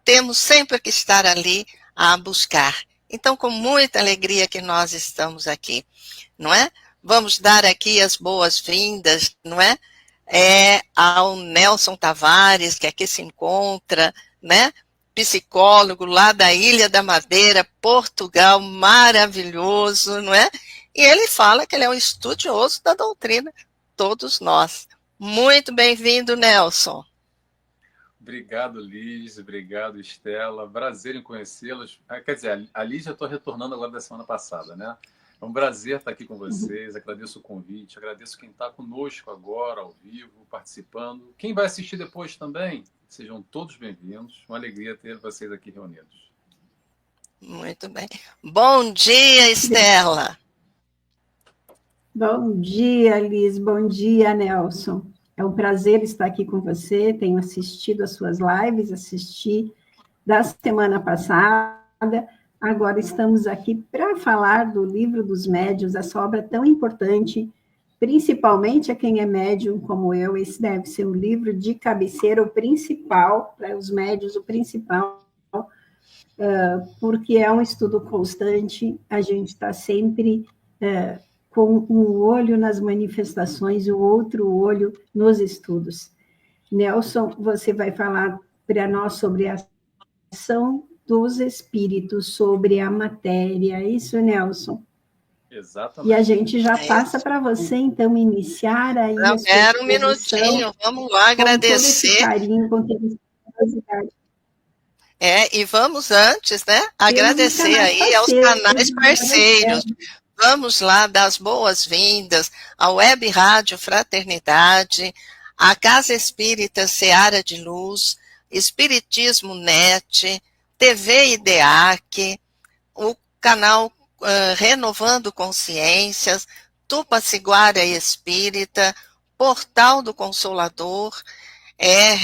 temos sempre que estar ali a buscar. Então, com muita alegria que nós estamos aqui, não é? Vamos dar aqui as boas-vindas, não é? Ao Nelson Tavares, que aqui se encontra, né? Psicólogo lá da Ilha da Madeira, Portugal, maravilhoso, não é? E ele fala que ele é um estudioso da doutrina, todos nós. Muito bem-vindo, Nelson. Obrigado, Liz. Obrigado, Estela. Prazer em conhecê-los. Quer dizer, a Liz já estou retornando agora da semana passada, né? É um prazer estar aqui com vocês. Agradeço o convite. Agradeço quem está conosco agora, ao vivo, participando. Quem vai assistir depois também, sejam todos bem-vindos. Uma alegria ter vocês aqui reunidos. Muito bem. Bom dia, Estela. Bom dia, Liz. Bom dia, Nelson. É um prazer estar aqui com você. Tenho assistido as suas lives, assisti da semana passada. Agora estamos aqui para falar do Livro dos Médiuns, essa obra tão importante, principalmente a quem é médium como eu. Esse deve ser um livro de cabeceira, o principal, para os médiuns, o principal, porque é um estudo constante, a gente está sempre com um olho nas manifestações e o outro olho nos estudos. Nelson, você vai falar para nós sobre a ação dos espíritos, sobre a matéria, isso, Nelson? Exatamente. E a gente já passa para você, então, iniciar aí a sua exposição. Um minutinho, vamos lá agradecer. Com todo esse carinho, com toda essa curiosidade. E vamos antes, né, agradecer aí aos canais parceiros. Vamos lá dar as boas-vindas à Web Rádio Fraternidade, à Casa Espírita Seara de Luz, Espiritismo Net, TV IDEAC, o canal Renovando Consciências, Tupaciguara Espírita, Portal do Consolador,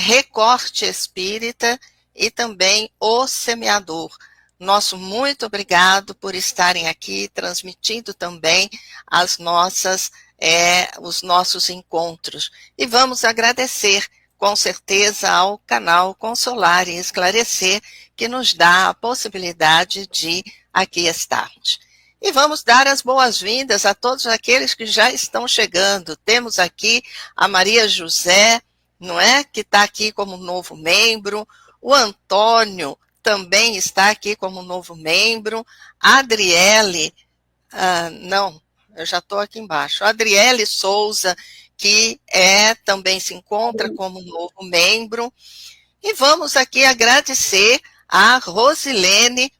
Recorte Espírita e também O Semeador. Nosso muito obrigado por estarem aqui transmitindo também os nossos encontros. E vamos agradecer, com certeza, ao canal Consolar e Esclarecer, que nos dá a possibilidade de aqui estarmos. E vamos dar as boas-vindas a todos aqueles que já estão chegando. Temos aqui a Maria José, não é? Que está aqui como novo membro. O Antônio também está aqui como novo membro. A Adriele, não, eu já estou aqui embaixo. A Adriele Souza, que também se encontra como novo membro. E vamos aqui agradecer a Rosilene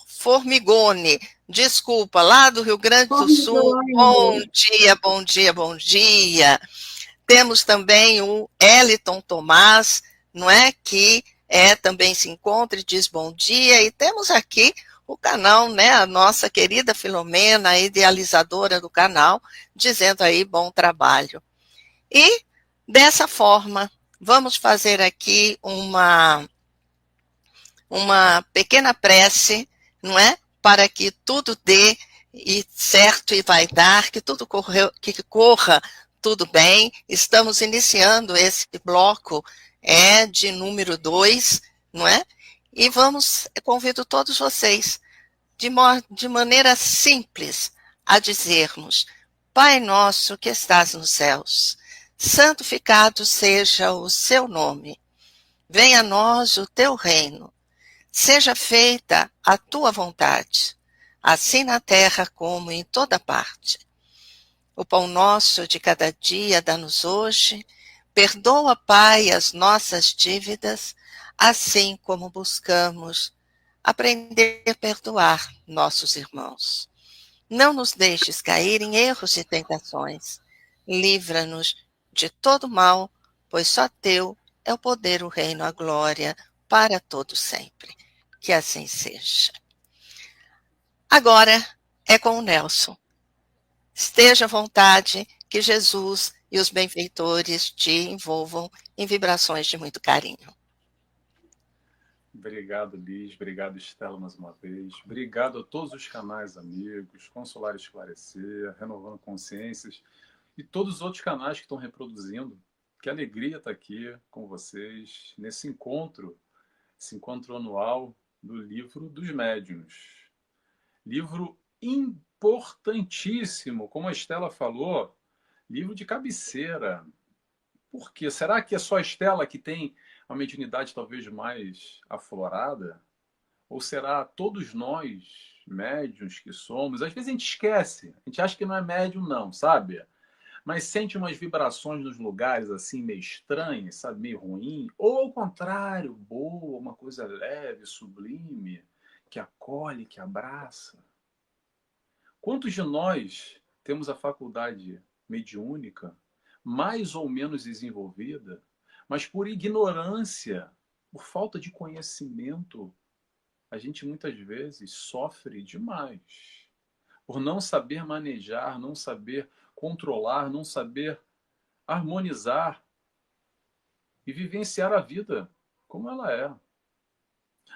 Formigone, desculpa, lá do Rio Grande do Sul. Bom dia, bom dia, bom dia. Temos também o Eliton Tomás, não é? Que também se encontra e diz bom dia. E temos aqui o canal, né? A nossa querida Filomena, a idealizadora do canal, dizendo aí bom trabalho. E, dessa forma, vamos fazer aqui uma pequena prece, não é? Para que tudo dê certo e vai dar, que tudo corra tudo bem. Estamos iniciando esse bloco de número 2, não é? E convido todos vocês, de maneira simples, a dizermos: Pai nosso que estás nos céus, santificado seja o seu nome. Venha a nós o teu reino. Seja feita a tua vontade, assim na terra como em toda parte. O pão nosso de cada dia dá-nos hoje. Perdoa, Pai, as nossas dívidas, assim como buscamos aprender a perdoar nossos irmãos. Não nos deixes cair em erros e tentações. Livra-nos de todo mal, pois só teu é o poder, o reino, a glória, para todo sempre. Que assim seja. Agora é com o Nelson. Esteja à vontade, que Jesus e os benfeitores te envolvam em vibrações de muito carinho. Obrigado, Liz. Obrigado, Estela, mais uma vez. Obrigado a todos os canais amigos, Consolar e Esclarecer, Renovando Consciências e todos os outros canais que estão reproduzindo. Que alegria estar aqui com vocês nesse encontro, esse encontro anual do Livro dos Médiuns. Livro importantíssimo, como a Estela falou, livro de cabeceira. Por quê? Será que é só a Estela que tem a mediunidade talvez mais aflorada? Ou será todos nós, médiuns que somos? Às vezes a gente esquece, a gente acha que não é médium não, sabe? Mas sente umas vibrações nos lugares assim meio estranhas, sabe, meio ruim, ou ao contrário, boa, uma coisa leve, sublime, que acolhe, que abraça. Quantos de nós temos a faculdade mediúnica mais ou menos desenvolvida, mas por ignorância, por falta de conhecimento, a gente muitas vezes sofre demais por não saber manejar, não saber controlar, não saber harmonizar e vivenciar a vida como ela é.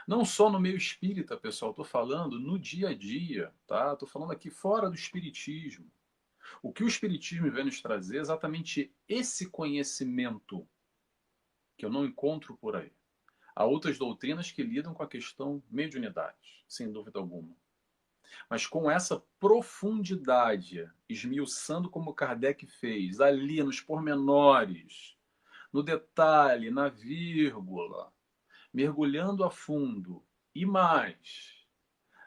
Não só no meio espírita, pessoal, estou falando no dia a dia, tá? Estou falando aqui fora do espiritismo. O que o espiritismo vem nos trazer é exatamente esse conhecimento que eu não encontro por aí. Há outras doutrinas que lidam com a questão mediunidade, sem dúvida alguma. Mas com essa profundidade, esmiuçando como Kardec fez, ali nos pormenores, no detalhe, na vírgula, mergulhando a fundo e mais,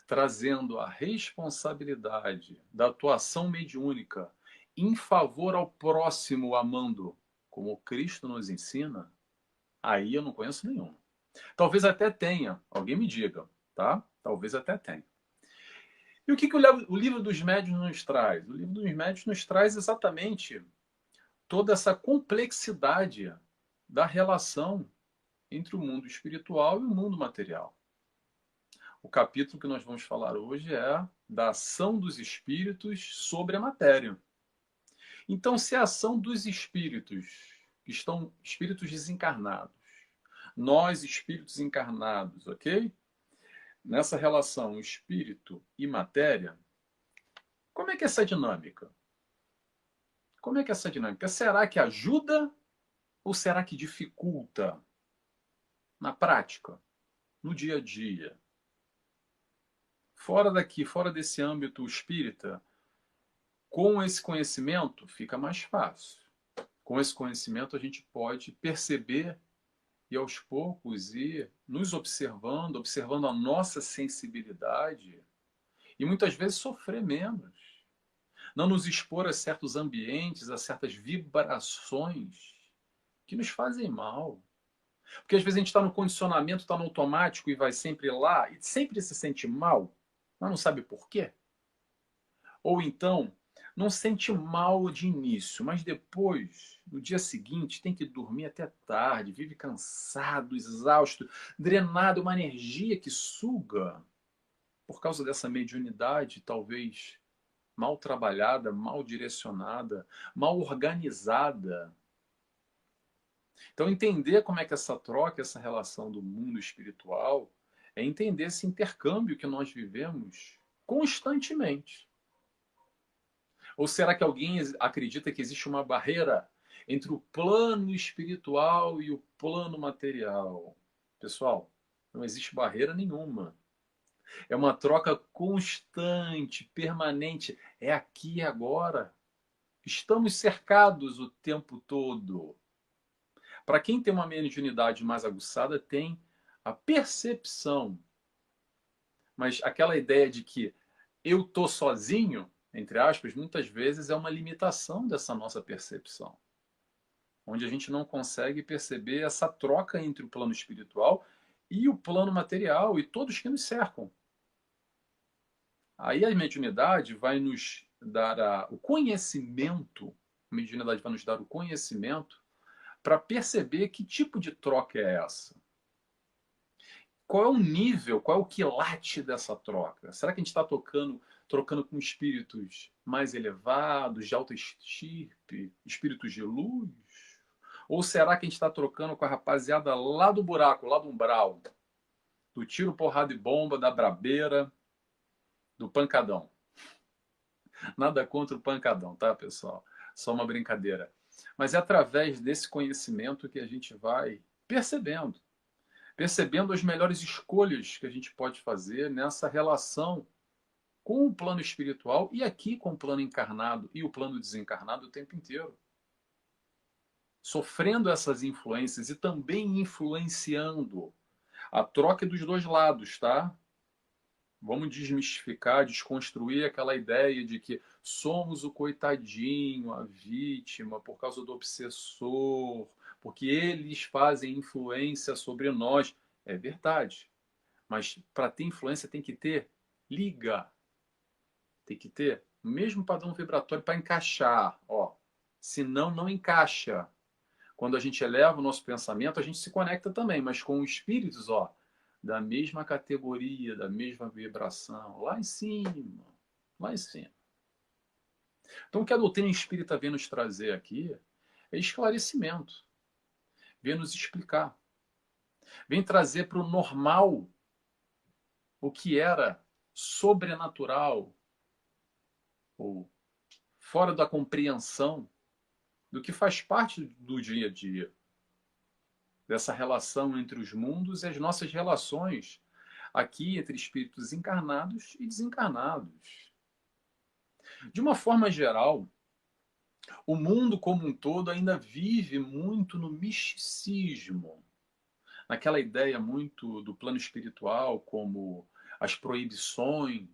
trazendo a responsabilidade da atuação mediúnica em favor ao próximo, amando, como Cristo nos ensina, aí eu não conheço nenhum. Talvez até tenha, alguém me diga, tá? Talvez até tenha. E o que o livro dos médiuns nos traz? O livro dos médiuns nos traz exatamente toda essa complexidade da relação entre o mundo espiritual e o mundo material. O capítulo que nós vamos falar hoje é da ação dos espíritos sobre a matéria. Então, se a ação dos espíritos, que estão espíritos desencarnados, nós espíritos encarnados, ok? Nessa relação espírito e matéria, como é que é essa dinâmica? Como é que é essa dinâmica? Será que ajuda ou será que dificulta? Na prática, no dia a dia. Fora daqui, fora desse âmbito espírita, com esse conhecimento fica mais fácil. Com esse conhecimento a gente pode perceber e aos poucos ir nos observando, observando a nossa sensibilidade e muitas vezes sofrer menos. Não nos expor a certos ambientes, a certas vibrações que nos fazem mal. Porque às vezes a gente está no condicionamento, está no automático e vai sempre lá e sempre se sente mal, mas não sabe por quê. Ou então, não sente mal de início, mas depois, no dia seguinte, tem que dormir até tarde, vive cansado, exausto, drenado, uma energia que suga por causa dessa mediunidade, talvez mal trabalhada, mal direcionada, mal organizada. Então, entender como é que essa troca, essa relação do mundo espiritual, é entender esse intercâmbio que nós vivemos constantemente. Ou será que alguém acredita que existe uma barreira entre o plano espiritual e o plano material? Pessoal, não existe barreira nenhuma. É uma troca constante, permanente. É aqui e agora. Estamos cercados o tempo todo. Para quem tem uma mediunidade mais aguçada, tem a percepção. Mas aquela ideia de que eu estou sozinho, entre aspas, muitas vezes é uma limitação dessa nossa percepção. Onde a gente não consegue perceber essa troca entre o plano espiritual e o plano material e todos que nos cercam. Aí a mediunidade vai nos dar o conhecimento, a mediunidade vai nos dar o conhecimento para perceber que tipo de troca é essa. Qual é o nível, qual é o quilate dessa troca? Será que a gente está trocando com espíritos mais elevados, de alta estirpe, espíritos de luz? Ou será que a gente está trocando com a rapaziada lá do buraco, lá do umbral? Do tiro, porrada e bomba, da brabeira, do pancadão. Nada contra o pancadão, tá, pessoal? Só uma brincadeira. Mas é através desse conhecimento que a gente vai percebendo as melhores escolhas que a gente pode fazer nessa relação com o plano espiritual e aqui com o plano encarnado e o plano desencarnado o tempo inteiro. Sofrendo essas influências e também influenciando a troca dos dois lados, tá? Vamos desmistificar, desconstruir aquela ideia de que somos o coitadinho, a vítima, por causa do obsessor, porque eles fazem influência sobre nós. É verdade. Mas para ter influência tem que ter liga. Tem que ter o mesmo padrão vibratório para encaixar. Ó. Senão, não encaixa. Quando a gente eleva o nosso pensamento, a gente se conecta também, mas com espíritos, ó, da mesma categoria, da mesma vibração, lá em cima, lá em cima. Então, o que a doutrina espírita vem nos trazer aqui é esclarecimento, vem nos explicar, vem trazer para o normal o que era sobrenatural ou fora da compreensão do que faz parte do dia a dia, dessa relação entre os mundos e as nossas relações aqui entre espíritos encarnados e desencarnados. De uma forma geral, o mundo como um todo ainda vive muito no misticismo, naquela ideia muito do plano espiritual, como as proibições,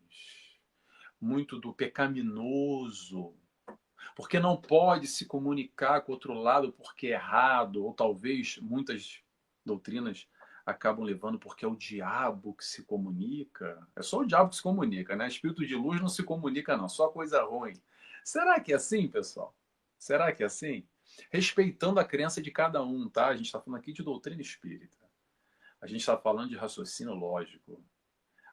muito do pecaminoso, porque não pode se comunicar com o outro lado porque é errado, ou talvez muitas doutrinas acabam levando porque é o diabo que se comunica. É só o diabo que se comunica, né? Espírito de luz não se comunica, não, só coisa ruim. Será que é assim, pessoal? Será que é assim? Respeitando a crença de cada um, tá? A gente está falando aqui de doutrina espírita. A gente está falando de raciocínio lógico.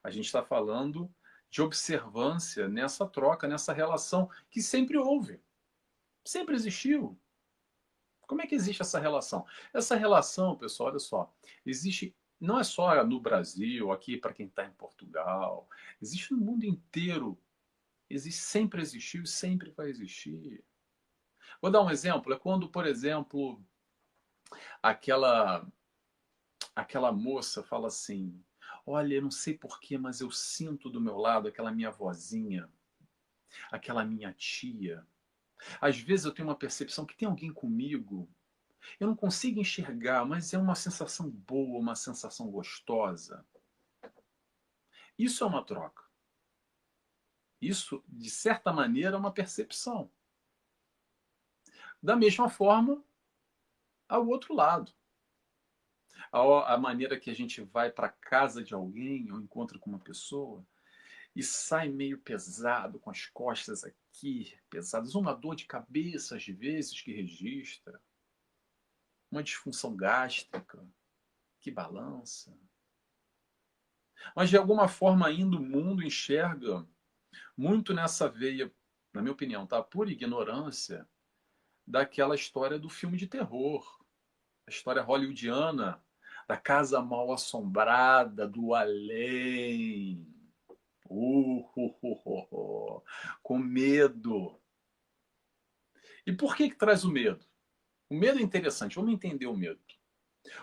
A gente está falando de observância nessa troca, nessa relação que sempre houve. Sempre existiu. Como é que existe essa relação? Essa relação, pessoal, olha só, existe não é só no Brasil, aqui para quem está em Portugal, existe no mundo inteiro. Existe, sempre existiu e sempre vai existir. Vou dar um exemplo. É quando, por exemplo, aquela moça fala assim: olha, eu não sei porquê, mas eu sinto do meu lado aquela minha vozinha, aquela minha tia. Às vezes eu tenho uma percepção que tem alguém comigo. Eu não consigo enxergar, mas é uma sensação boa, uma sensação gostosa. Isso é uma troca. Isso, de certa maneira, é uma percepção. Da mesma forma, ao outro lado. A maneira que a gente vai para a casa de alguém ou encontra com uma pessoa e sai meio pesado, com as costas aqui pesadas, uma dor de cabeça, às vezes, que registra, uma disfunção gástrica que balança. Mas, de alguma forma, ainda o mundo enxerga muito nessa veia, na minha opinião, tá? Por ignorância, daquela história do filme de terror, a história hollywoodiana, da casa mal assombrada, do além. Com medo. E por que traz o medo? O medo é interessante, vamos entender o medo.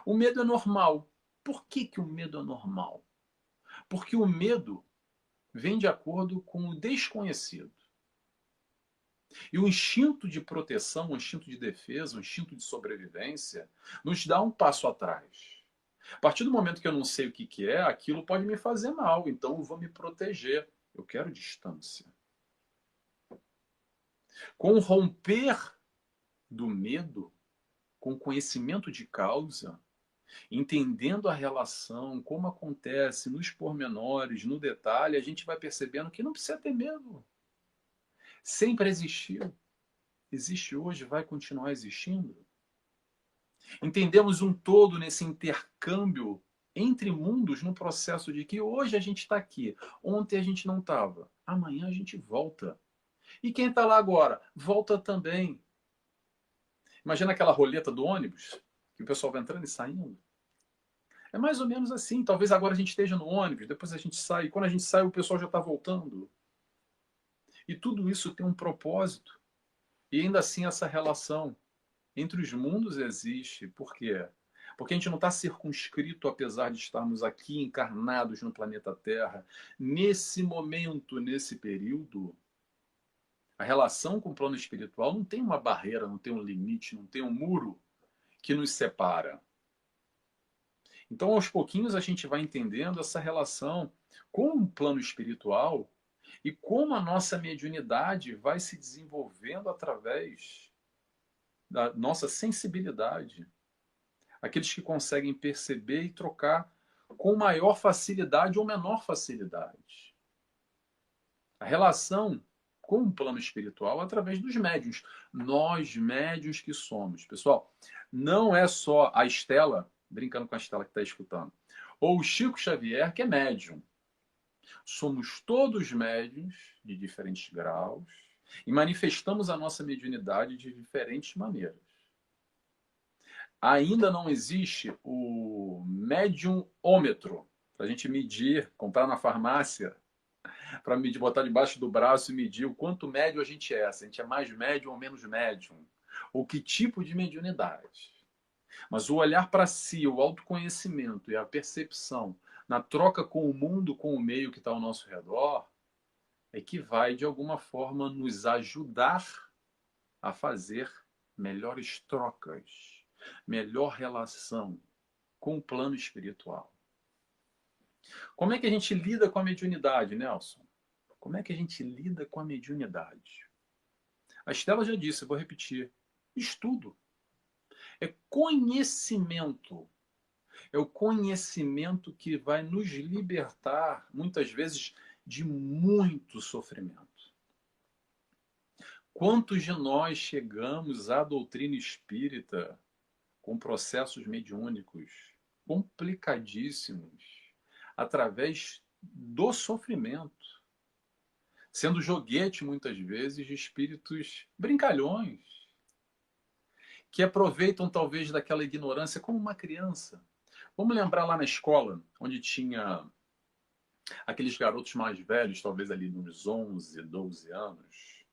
O medo é normal. Por que o medo é normal? Porque o medo vem de acordo com o desconhecido. E o instinto de proteção, o instinto de defesa, o instinto de sobrevivência, nos dá um passo atrás. A partir do momento que eu não sei o que é, aquilo pode me fazer mal, então eu vou me proteger. Eu quero distância. Com o romper do medo, com o conhecimento de causa, entendendo a relação, como acontece nos pormenores, no detalhe, a gente vai percebendo que não precisa ter medo. Sempre existiu. Existe hoje, vai continuar existindo. Entendemos um todo nesse intercâmbio entre mundos no processo de que hoje a gente está aqui, ontem a gente não estava, amanhã a gente volta. E quem está lá agora, volta também. Imagina aquela roleta do ônibus, que o pessoal vai entrando e saindo. É mais ou menos assim. Talvez agora a gente esteja no ônibus, depois a gente sai. E quando a gente sai, o pessoal já está voltando. E tudo isso tem um propósito. E ainda assim essa relação entre os mundos existe. Por quê? Porque a gente não está circunscrito, apesar de estarmos aqui encarnados no planeta Terra. Nesse momento, nesse período, a relação com o plano espiritual não tem uma barreira, não tem um limite, não tem um muro que nos separa. Então, aos pouquinhos, a gente vai entendendo essa relação com o plano espiritual e como a nossa mediunidade vai se desenvolvendo através da nossa sensibilidade. Aqueles que conseguem perceber e trocar com maior facilidade ou menor facilidade. A relação com o plano espiritual através dos médiuns. Nós, médiuns que somos. Pessoal, não é só a Estela, brincando com a Estela que está escutando, ou o Chico Xavier, que é médium. Somos todos médiuns de diferentes graus e manifestamos a nossa mediunidade de diferentes maneiras. Ainda não existe o mediumômetro para a gente medir, comprar na farmácia, para medir, botar debaixo do braço e medir o quanto médio a gente é. Se a gente é mais médium ou menos médium. Ou que tipo de mediunidade. Mas o olhar para si, o autoconhecimento e a percepção na troca com o mundo, com o meio que está ao nosso redor, é que vai, de alguma forma, nos ajudar a fazer melhores trocas, melhor relação com o plano espiritual. Como é que a gente lida com a mediunidade, Nelson? Como é que a gente lida com a mediunidade? A Estela já disse, eu vou repetir. Estudo. É conhecimento. É o conhecimento que vai nos libertar, muitas vezes, de muito sofrimento. Quantos de nós chegamos à doutrina espírita com processos mediúnicos complicadíssimos, através do sofrimento, sendo joguete, muitas vezes, de espíritos brincalhões, que aproveitam, talvez, daquela ignorância como uma criança. Vamos lembrar lá na escola, onde tinha aqueles garotos mais velhos, talvez ali nos 11, 12 anos,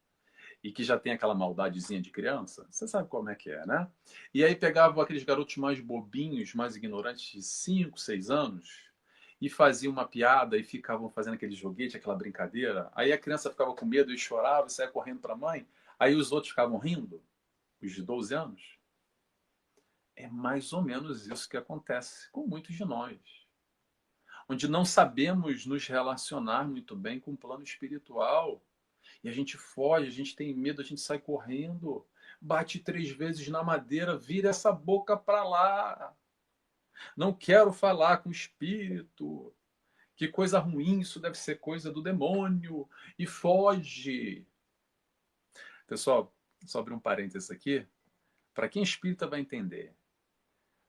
e que já tem aquela maldadezinha de criança. Você sabe como é que é, né? E aí pegavam aqueles garotos mais bobinhos, mais ignorantes, de 5, 6 anos, e faziam uma piada e ficavam fazendo aquele joguete, aquela brincadeira. Aí a criança ficava com medo e chorava e saia correndo para a mãe. Aí os outros ficavam rindo, os de 12 anos. É mais ou menos isso que acontece com muitos de nós. Onde não sabemos nos relacionar muito bem com o plano espiritual. E a gente foge, a gente tem medo, a gente sai correndo, bate 3 vezes na madeira, vira essa boca para lá. Não quero falar com o espírito. Que coisa ruim, isso deve ser coisa do demônio. E foge. Pessoal, só abrir um parênteses aqui. Para quem é espírita vai entender.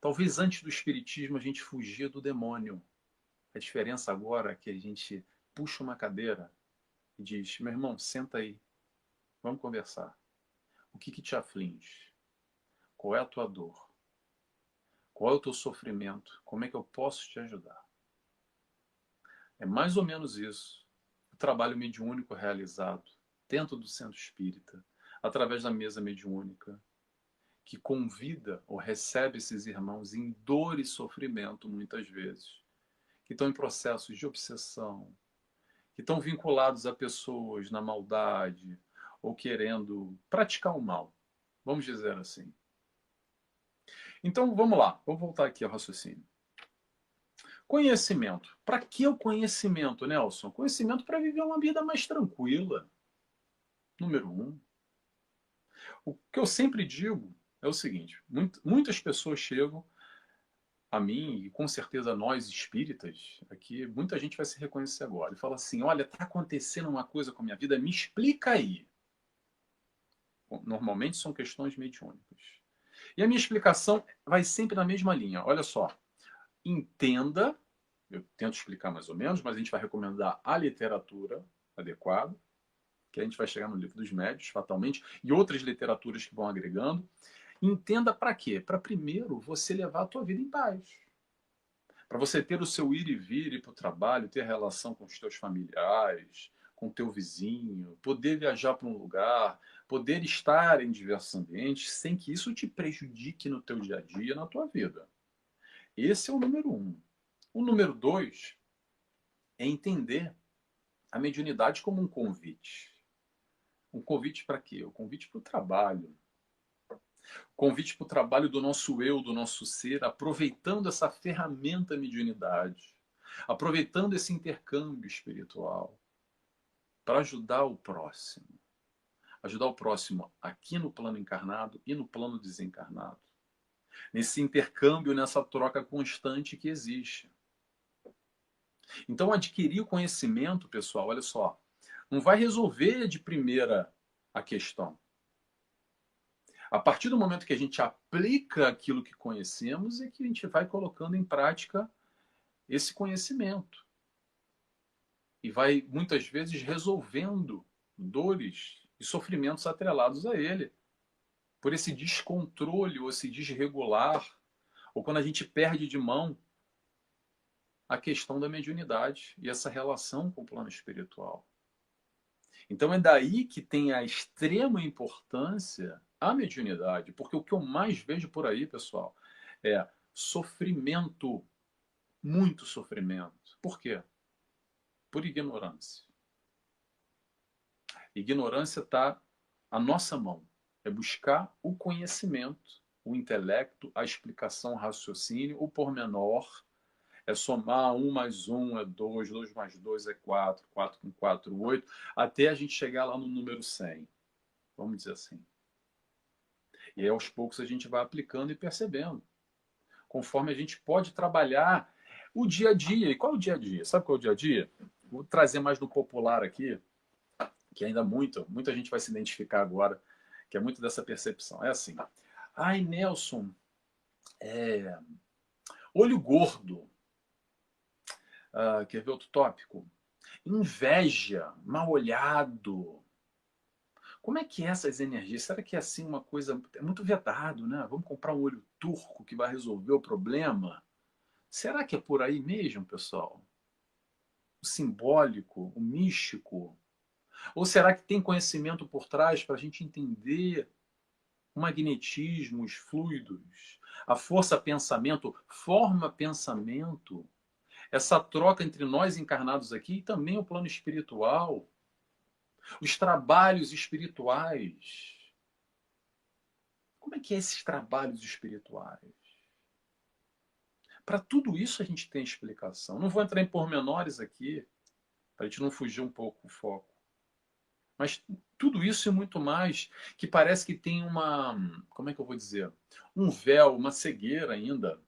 Talvez antes do espiritismo a gente fugia do demônio. A diferença agora é que a gente puxa uma cadeira e diz, meu irmão, senta aí, vamos conversar. O que te aflige? Qual é a tua dor? Qual é o teu sofrimento? Como é que eu posso te ajudar? É mais ou menos isso. O trabalho mediúnico realizado dentro do centro espírita, através da mesa mediúnica, que convida ou recebe esses irmãos em dor e sofrimento, muitas vezes, que estão em processos de obsessão, que estão vinculados a pessoas na maldade ou querendo praticar o mal, vamos dizer assim. Então, vamos lá, vou voltar aqui ao raciocínio. Conhecimento. Para que o conhecimento, Nelson? Conhecimento para viver uma vida mais tranquila. Número 1. O que eu sempre digo é o seguinte, muitas pessoas chegam a mim, e com certeza nós espíritas, aqui, muita gente vai se reconhecer agora, e fala assim, olha, está acontecendo uma coisa com a minha vida, me explica aí. Normalmente são questões mediúnicas. E a minha explicação vai sempre na mesma linha. Olha só, entenda, eu tento explicar mais ou menos, mas a gente vai recomendar a literatura adequada, que a gente vai chegar no livro dos médiuns, fatalmente, e outras literaturas que vão agregando. Entenda para quê? Para primeiro você levar a tua vida em paz. Para você ter o seu ir e vir, ir para o trabalho, ter relação com os teus familiares, com o teu vizinho, poder viajar para um lugar, poder estar em diversos ambientes sem que isso te prejudique no teu dia a dia, na tua vida. Esse é o número 1. O número 2 é entender a mediunidade como um convite. Um convite para quê? O convite para o trabalho. Convite para o trabalho do nosso eu, do nosso ser, aproveitando essa ferramenta mediunidade, aproveitando esse intercâmbio espiritual para ajudar o próximo. Ajudar o próximo aqui no plano encarnado e no plano desencarnado. Nesse intercâmbio, nessa troca constante que existe. Então, adquirir o conhecimento, pessoal, olha só, não vai resolver de primeira a questão. A partir do momento que a gente aplica aquilo que conhecemos, é que a gente vai colocando em prática esse conhecimento. E vai, muitas vezes, resolvendo dores e sofrimentos atrelados a ele. Por esse descontrole, ou esse desregular, ou quando a gente perde de mão a questão da mediunidade e essa relação com o plano espiritual. Então é daí que tem a extrema importância a mediunidade, porque o que eu mais vejo por aí, pessoal, é sofrimento, muito sofrimento. Por quê? Por ignorância. Ignorância está à nossa mão. É buscar o conhecimento, o intelecto, a explicação, o raciocínio, o pormenor. É somar 1 mais 1 é 2, 2 mais 2 é 4, 4 com 4, 8, até a gente chegar lá no número 100. Vamos dizer assim. E aí, aos poucos, a gente vai aplicando e percebendo. Conforme a gente pode trabalhar o dia a dia. E qual é o dia a dia? Sabe qual é o dia a dia? Vou trazer mais do popular aqui, que ainda muita gente vai se identificar agora, que é muito dessa percepção. É assim, ai, Nelson, olho gordo. Quer ver outro tópico? Inveja, mal-olhado. Como é que é essas energias? Será que é assim uma coisa... É muito vedado, né? Vamos comprar um olho turco que vai resolver o problema? Será que é por aí mesmo, pessoal? O simbólico, o místico? Ou será que tem conhecimento por trás para a gente entender o magnetismo, os fluidos, a força-pensamento, forma-pensamento, essa troca entre nós encarnados aqui e também o plano espiritual, os trabalhos espirituais. Como é que é esses trabalhos espirituais? Para tudo isso a gente tem explicação. Não vou entrar em pormenores aqui, para a gente não fugir um pouco do foco. Mas tudo isso e muito mais, que parece que tem uma, como é que eu vou dizer? Um véu, uma cegueira ainda,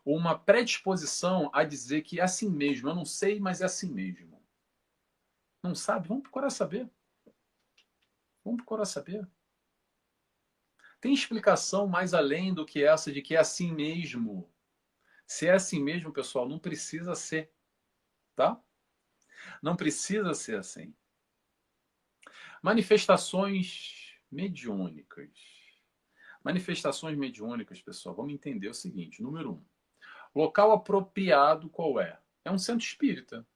ou uma predisposição a dizer que é assim mesmo. Eu não sei, mas é assim mesmo. Não sabe? Vamos procurar saber. Vamos procurar saber. Tem explicação mais além do que essa de que é assim mesmo. Se é assim mesmo, pessoal, não precisa ser, tá? Não precisa ser assim. Manifestações mediúnicas. Manifestações mediúnicas, pessoal, vamos entender o seguinte. Número 1. Local apropriado qual é? É um centro espírita.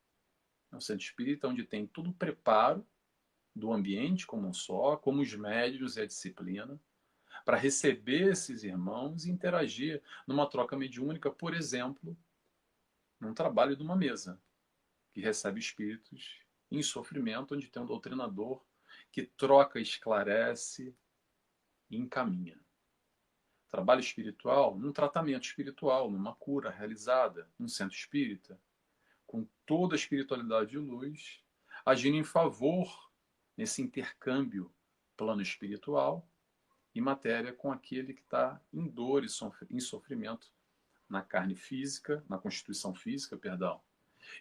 É um centro espírita onde tem todo o preparo do ambiente como um só, como os médiuns e a disciplina, para receber esses irmãos e interagir numa troca mediúnica, por exemplo, num trabalho de uma mesa, que recebe espíritos em sofrimento, onde tem um doutrinador que troca, esclarece e encaminha. Trabalho espiritual, num tratamento espiritual, numa cura realizada, num centro espírita, com toda a espiritualidade de luz, agindo em favor nesse intercâmbio plano espiritual e matéria com aquele que está em dor e em sofrimento na carne física, na constituição física, perdão,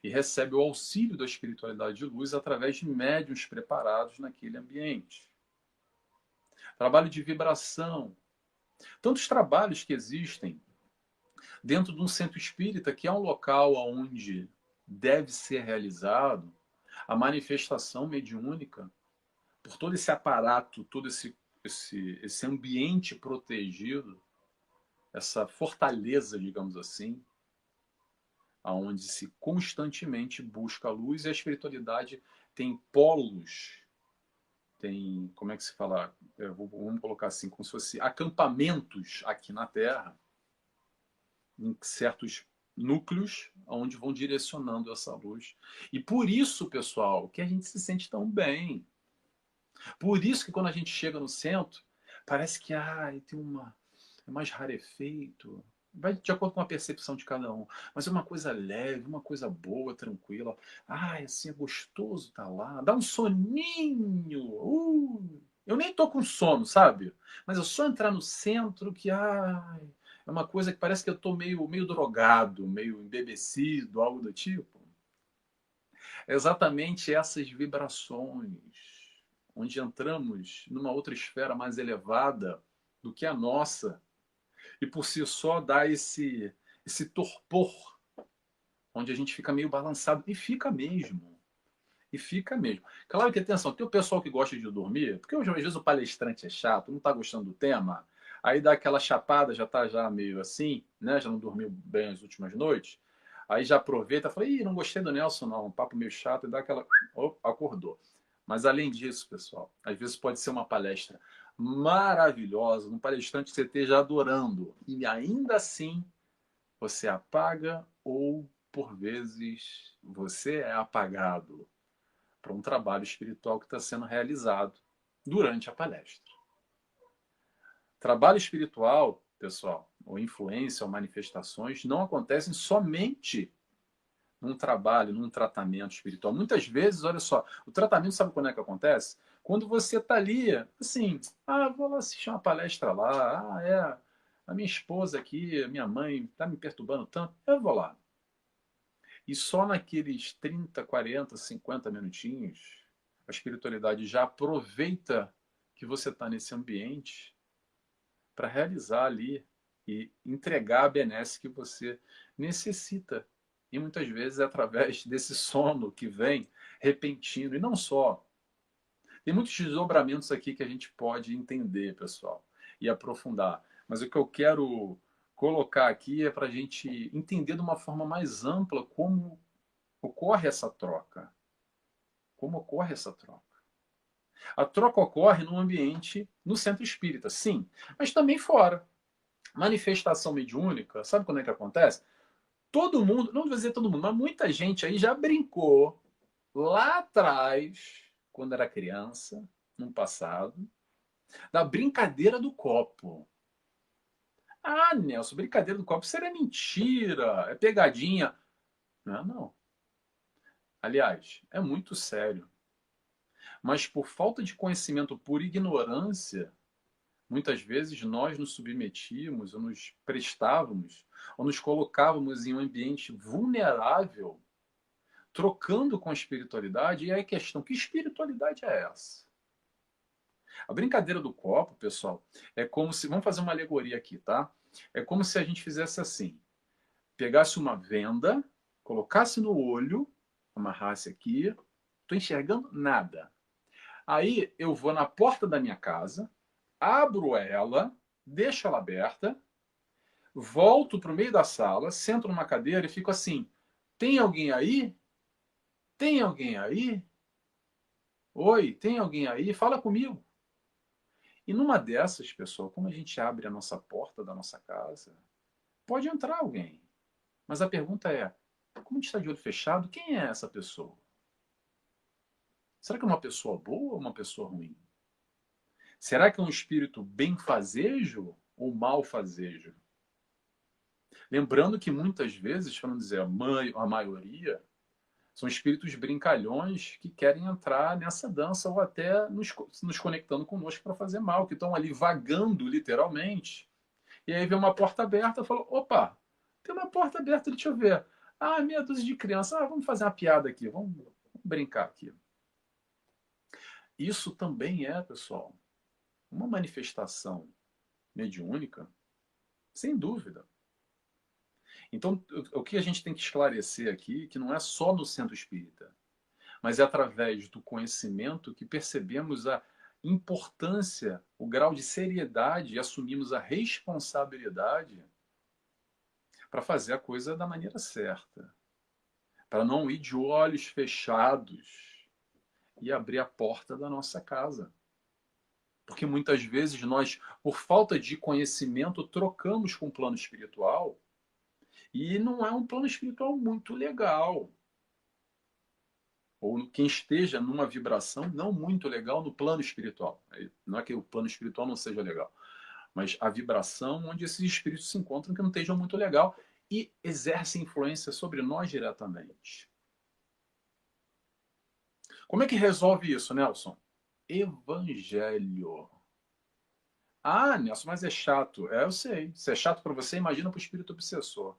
e recebe o auxílio da espiritualidade de luz através de médiuns preparados naquele ambiente. Trabalho de vibração. Tantos trabalhos que existem dentro de um centro espírita, que é um local onde deve ser realizado a manifestação mediúnica por todo esse aparato, todo esse ambiente protegido, essa fortaleza, digamos assim, aonde se constantemente busca a luz e a espiritualidade tem polos, tem, como é que se fala? Vamos colocar assim, como se fosse acampamentos aqui na Terra, em certos núcleos, onde vão direcionando essa luz. E por isso, pessoal, que a gente se sente tão bem. Por isso que quando a gente chega no centro, parece que tem é mais rarefeito. Vai de acordo com a percepção de cada um. Mas é uma coisa leve, uma coisa boa, tranquila. Assim, é gostoso estar lá. Dá um soninho. Eu nem tô com sono, sabe? Mas eu só entrar no centro que, é uma coisa que parece que eu tô meio drogado, meio embebecido, algo do tipo. É exatamente essas vibrações, onde entramos numa outra esfera mais elevada do que a nossa, e por si só dá esse torpor, onde a gente fica meio balançado, e fica mesmo. E fica mesmo. Claro que, atenção, tem o pessoal que gosta de dormir, porque às vezes o palestrante é chato, não está gostando do tema, aí dá aquela chapada, já está já meio assim, né? Já não dormiu bem as últimas noites, aí já aproveita e fala, não gostei do Nelson não, um papo meio chato, e dá aquela... acordou. Mas além disso, pessoal, às vezes pode ser uma palestra maravilhosa, um palestrante que você esteja adorando, e ainda assim você apaga ou, por vezes, você é apagado para um trabalho espiritual que está sendo realizado durante a palestra. Trabalho espiritual, pessoal, ou influência, ou manifestações, não acontecem somente num trabalho, num tratamento espiritual. Muitas vezes, olha só, o tratamento, sabe quando é que acontece? Quando você está ali, assim, vou lá assistir uma palestra lá, a minha esposa aqui, a minha mãe está me perturbando tanto, eu vou lá. E só naqueles 30, 40, 50 minutinhos, a espiritualidade já aproveita que você está nesse ambiente para realizar ali e entregar a benesse que você necessita. E muitas vezes é através desse sono que vem repentino. E não só. Tem muitos desdobramentos aqui que a gente pode entender, pessoal, e aprofundar. Mas o que eu quero colocar aqui é para a gente entender de uma forma mais ampla como ocorre essa troca. Como ocorre essa troca? A troca ocorre num ambiente, no centro espírita, sim, mas também fora. Manifestação mediúnica, sabe quando é que acontece? Todo mundo, não vou dizer todo mundo, mas muita gente aí já brincou lá atrás, quando era criança, no passado, da brincadeira do copo. Nelson, brincadeira do copo, isso era mentira, é pegadinha. Não, não. Aliás, é muito sério. Mas por falta de conhecimento, por ignorância, muitas vezes nós nos submetíamos, ou nos prestávamos, ou nos colocávamos em um ambiente vulnerável, trocando com a espiritualidade. E aí a questão, que espiritualidade é essa? A brincadeira do copo, pessoal, é como se... Vamos fazer uma alegoria aqui, tá? É como se a gente fizesse assim. Pegasse uma venda, colocasse no olho, amarrasse aqui, estou enxergando nada. Aí eu vou na porta da minha casa, abro ela, deixo ela aberta, volto para o meio da sala, sento numa cadeira e fico assim: tem alguém aí? Tem alguém aí? Oi, tem alguém aí? Fala comigo. E numa dessas, pessoal, como a gente abre a nossa porta da nossa casa, pode entrar alguém. Mas a pergunta é: como a gente está de olho fechado, quem é essa pessoa? Será que é uma pessoa boa ou uma pessoa ruim? Será que é um espírito benfazejo ou malfazejo? Lembrando que muitas vezes, para não dizer a maioria, são espíritos brincalhões que querem entrar nessa dança ou até nos conectando conosco para fazer mal, que estão ali vagando literalmente. E aí vê uma porta aberta e fala: opa, tem uma porta aberta, deixa eu ver. Meia dúzia de crianças, vamos fazer uma piada aqui, vamos brincar aqui. Isso também é, pessoal, uma manifestação mediúnica, sem dúvida. Então, o que a gente tem que esclarecer aqui, que não é só no centro espírita, mas é através do conhecimento que percebemos a importância, o grau de seriedade e assumimos a responsabilidade para fazer a coisa da maneira certa. Para não ir de olhos fechados, e abrir a porta da nossa casa. Porque muitas vezes nós, por falta de conhecimento, trocamos com o plano espiritual e não é um plano espiritual muito legal. Ou quem esteja numa vibração não muito legal no plano espiritual. Não é que o plano espiritual não seja legal, mas a vibração onde esses espíritos se encontram que não estejam muito legal e exercem influência sobre nós diretamente. Como é que resolve isso, Nelson? Evangelho. Ah, Nelson, mas é chato. É, eu sei. Se é chato para você, imagina para o espírito obsessor.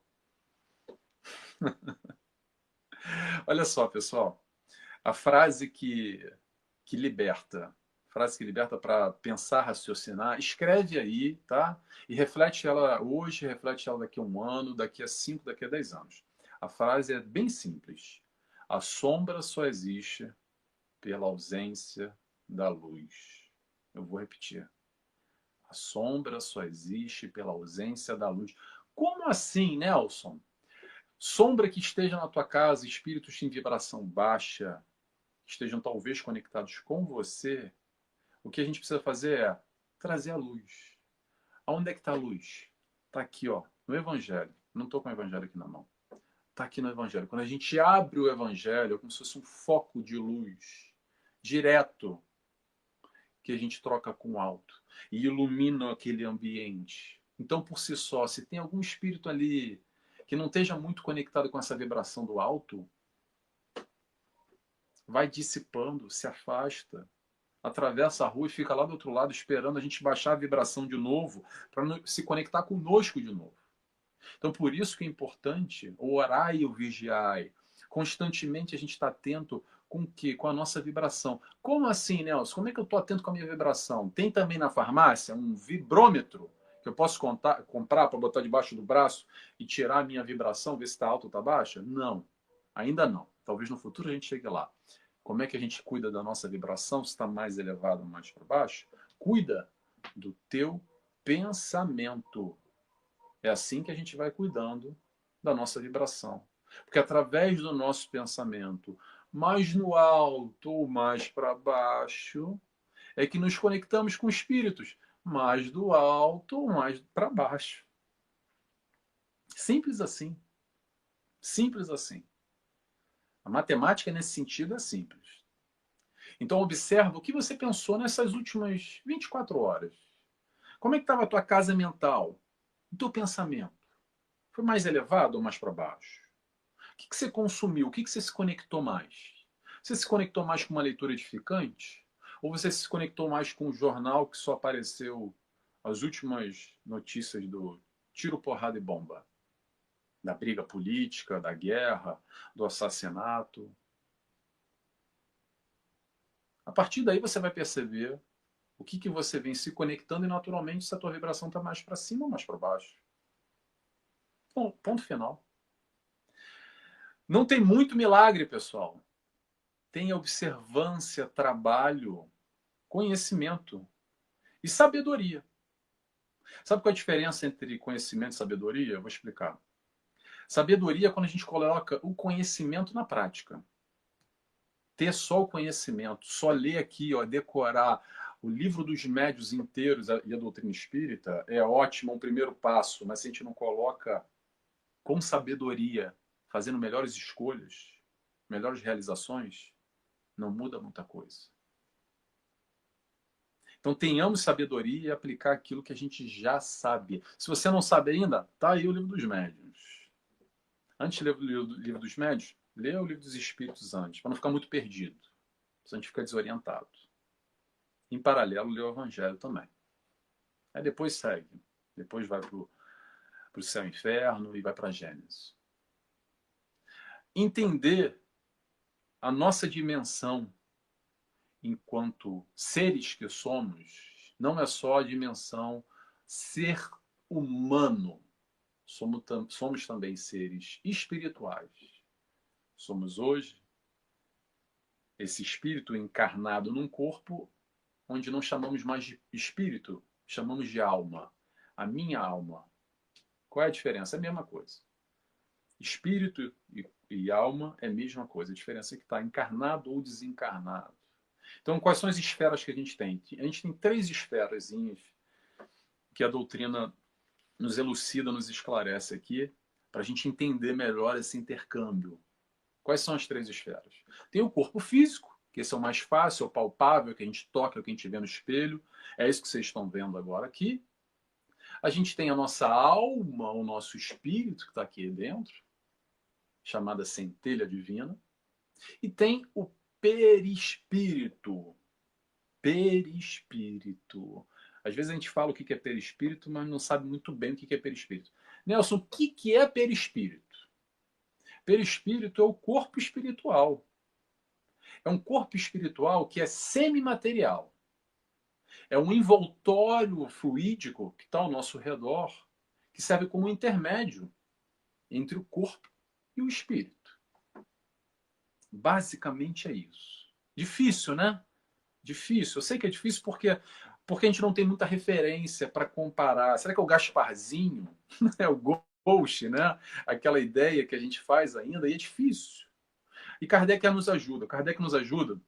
Olha só, pessoal. A frase que liberta para pensar, raciocinar, escreve aí, tá? E reflete ela hoje, reflete ela daqui a um ano, daqui a 5, daqui a 10 anos. A frase é bem simples. A sombra só existe pela ausência da luz. Eu vou repetir. A sombra só existe pela ausência da luz. Como assim, Nelson? Sombra que esteja na tua casa, espíritos em vibração baixa, que estejam talvez conectados com você, o que a gente precisa fazer é trazer a luz. Aonde é que está a luz? Está aqui, ó, no Evangelho. Não estou com o Evangelho aqui na mão. Está aqui no Evangelho. Quando a gente abre o Evangelho, é como se fosse um foco de luz direto que a gente troca com o alto e ilumina aquele ambiente. Então, por si só, se tem algum espírito ali que não esteja muito conectado com essa vibração do alto, vai dissipando, se afasta, atravessa a rua e fica lá do outro lado esperando a gente baixar a vibração de novo para se conectar conosco de novo. Então, por isso que é importante orar e o vigiai. Constantemente a gente está atento com o quê? Com a nossa vibração. Como assim, Nelson? Como é que eu estou atento com a minha vibração? Tem também na farmácia um vibrômetro que eu posso comprar para botar debaixo do braço e tirar a minha vibração, ver se está alta ou está baixa? Não, ainda não. Talvez no futuro a gente chegue lá. Como é que a gente cuida da nossa vibração? Se está mais elevado ou mais para baixo? Cuida do teu pensamento. É assim que a gente vai cuidando da nossa vibração. Porque através do nosso pensamento, mais no alto ou mais para baixo, é que nos conectamos com espíritos, mais do alto ou mais para baixo. Simples assim. Simples assim. A matemática nesse sentido é simples. Então observa o que você pensou nessas últimas 24 horas. Como é que estava a tua casa mental? O teu pensamento? Foi mais elevado ou mais para baixo? O que você consumiu? O que você se conectou mais? Você se conectou mais com uma leitura edificante? Ou você se conectou mais com um jornal que só apareceu as últimas notícias do tiro, porrada e bomba? Da briga política, da guerra, do assassinato? A partir daí você vai perceber o que você vem se conectando e naturalmente se a tua vibração está mais para cima ou mais para baixo. Bom, ponto final. Não tem muito milagre, pessoal. Tem observância, trabalho, conhecimento e sabedoria. Sabe qual é a diferença entre conhecimento e sabedoria? Eu vou explicar. Sabedoria é quando a gente coloca o conhecimento na prática. Ter só o conhecimento, só ler aqui, ó, decorar o livro dos médiuns inteiros e a doutrina espírita é ótimo, é um primeiro passo, mas se a gente não coloca com sabedoria, fazendo melhores escolhas, melhores realizações, não muda muita coisa. Então tenhamos sabedoria e aplicar aquilo que a gente já sabe. Se você não sabe ainda, tá aí o livro dos médiuns. Antes de ler o livro dos médiuns, lê o livro dos espíritos antes, para não ficar muito perdido. Senão a gente fica desorientado. Em paralelo, lê o evangelho também. Aí depois segue. Depois vai para o céu e inferno e vai para a Gênesis. Entender a nossa dimensão enquanto seres que somos, não é só a dimensão ser humano. Somos também seres espirituais. Somos hoje esse espírito encarnado num corpo onde não chamamos mais de espírito, chamamos de alma. A minha alma. Qual é a diferença? É a mesma coisa. Espírito e alma é a mesma coisa. A diferença é que está encarnado ou desencarnado. Então, quais são as esferas que a gente tem? A gente tem 3 esferas que a doutrina nos elucida, nos esclarece aqui, para a gente entender melhor esse intercâmbio. Quais são as 3 esferas? Tem o corpo físico, que esse é o mais fácil, é o palpável, que a gente toca, é o que a gente vê no espelho. É isso que vocês estão vendo agora aqui. A gente tem a nossa alma, o nosso espírito, que está aqui dentro, chamada centelha divina. E tem o perispírito. Perispírito. Às vezes a gente fala o que é perispírito, mas não sabe muito bem o que é perispírito. Nelson, o que é perispírito? Perispírito é o corpo espiritual. É um corpo espiritual que é semimaterial. É um envoltório fluídico que está ao nosso redor, que serve como intermédio entre o corpo e o espírito. Basicamente é isso. Difícil, né? Difícil. Eu sei que é difícil porque a gente não tem muita referência para comparar. Será que é o Gasparzinho? É o Ghost, né? Aquela ideia que a gente faz ainda, e é difícil. E Kardec nos ajuda. Kardec nos ajuda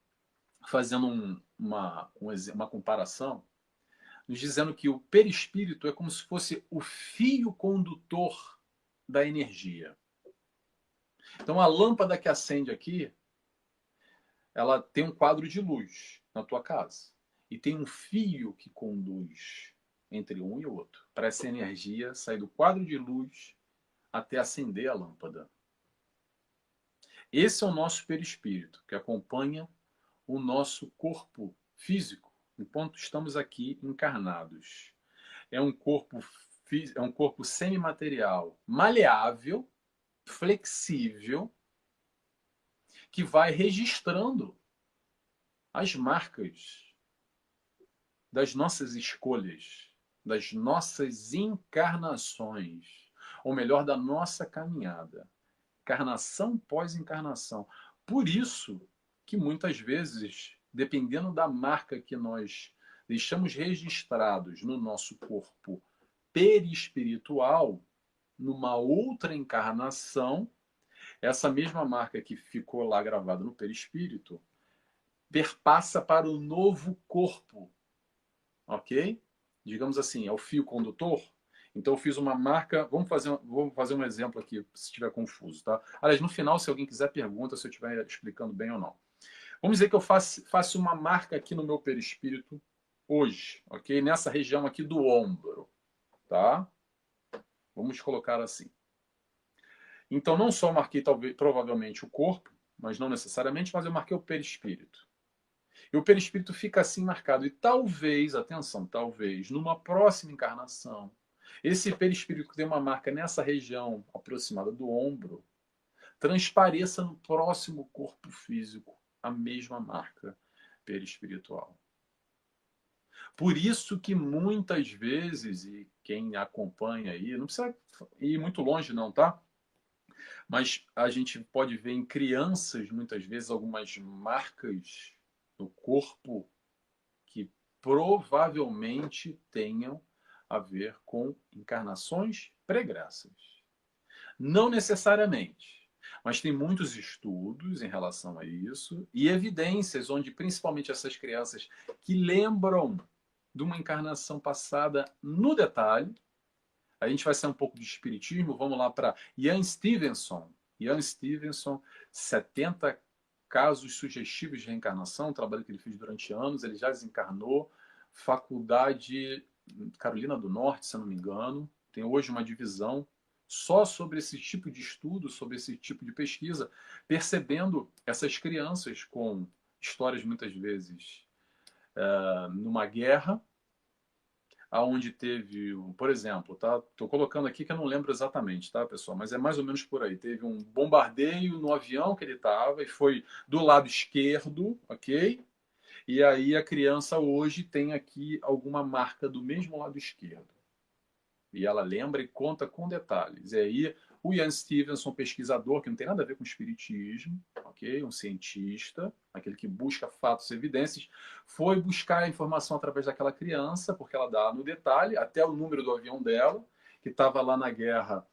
fazendo uma comparação, nos dizendo que o perispírito é como se fosse o fio condutor da energia. Então, a lâmpada que acende aqui, ela tem um quadro de luz na tua casa. E tem um fio que conduz entre um e o outro, para essa energia sair do quadro de luz até acender a lâmpada. Esse é o nosso perispírito, que acompanha o nosso corpo físico, enquanto estamos aqui encarnados. É um corpo semimaterial, maleável, flexível, que vai registrando as marcas das nossas escolhas, das nossas encarnações, ou melhor, da nossa caminhada. Encarnação pós encarnação. Por isso que muitas vezes, dependendo da marca que nós deixamos registrados no nosso corpo perispiritual, numa outra encarnação, essa mesma marca que ficou lá gravada no perispírito perpassa para o novo corpo, ok? Digamos assim, é o fio condutor. Então eu fiz uma marca, vamos fazer um exemplo aqui, se estiver confuso, tá? Aliás, no final, se alguém quiser, pergunta se eu estiver explicando bem ou não. Vamos dizer que eu faço uma marca aqui no meu perispírito hoje, ok? Nessa região aqui do ombro, tá? Vamos colocar assim. Então, não só marquei provavelmente o corpo, mas não necessariamente, mas eu marquei o perispírito. E o perispírito fica assim marcado. E talvez, atenção, talvez, numa próxima encarnação, esse perispírito que tem uma marca nessa região aproximada do ombro, transpareça no próximo corpo físico a mesma marca perispiritual. Por isso que muitas vezes, e quem acompanha aí, não precisa ir muito longe não, tá? Mas a gente pode ver em crianças, muitas vezes, algumas marcas no corpo que provavelmente tenham a ver com encarnações pregressas. Não necessariamente, mas tem muitos estudos em relação a isso e evidências onde, principalmente essas crianças que lembram de uma encarnação passada no detalhe. A gente vai sair um pouco de espiritismo, vamos lá para Ian Stevenson. Ian Stevenson, 70 casos sugestivos de reencarnação, um trabalho que ele fez durante anos, ele já desencarnou, Faculdade Carolina do Norte, se eu não me engano, tem hoje uma divisão só sobre esse tipo de estudo, sobre esse tipo de pesquisa, percebendo essas crianças com histórias muitas vezes numa guerra, aonde teve, por exemplo, tá? Tô colocando aqui que eu não lembro exatamente, tá, pessoal? Mas é mais ou menos por aí. Teve um bombardeio no avião que ele estava e foi do lado esquerdo, ok? E aí a criança hoje tem aqui alguma marca do mesmo lado esquerdo. E ela lembra e conta com detalhes. E aí o Ian Stevenson, pesquisador, que não tem nada a ver com espiritismo, ok? Um cientista, aquele que busca fatos e evidências, foi buscar a informação através daquela criança, porque ela dá no detalhe até o número do avião dela, que estava lá na guerra,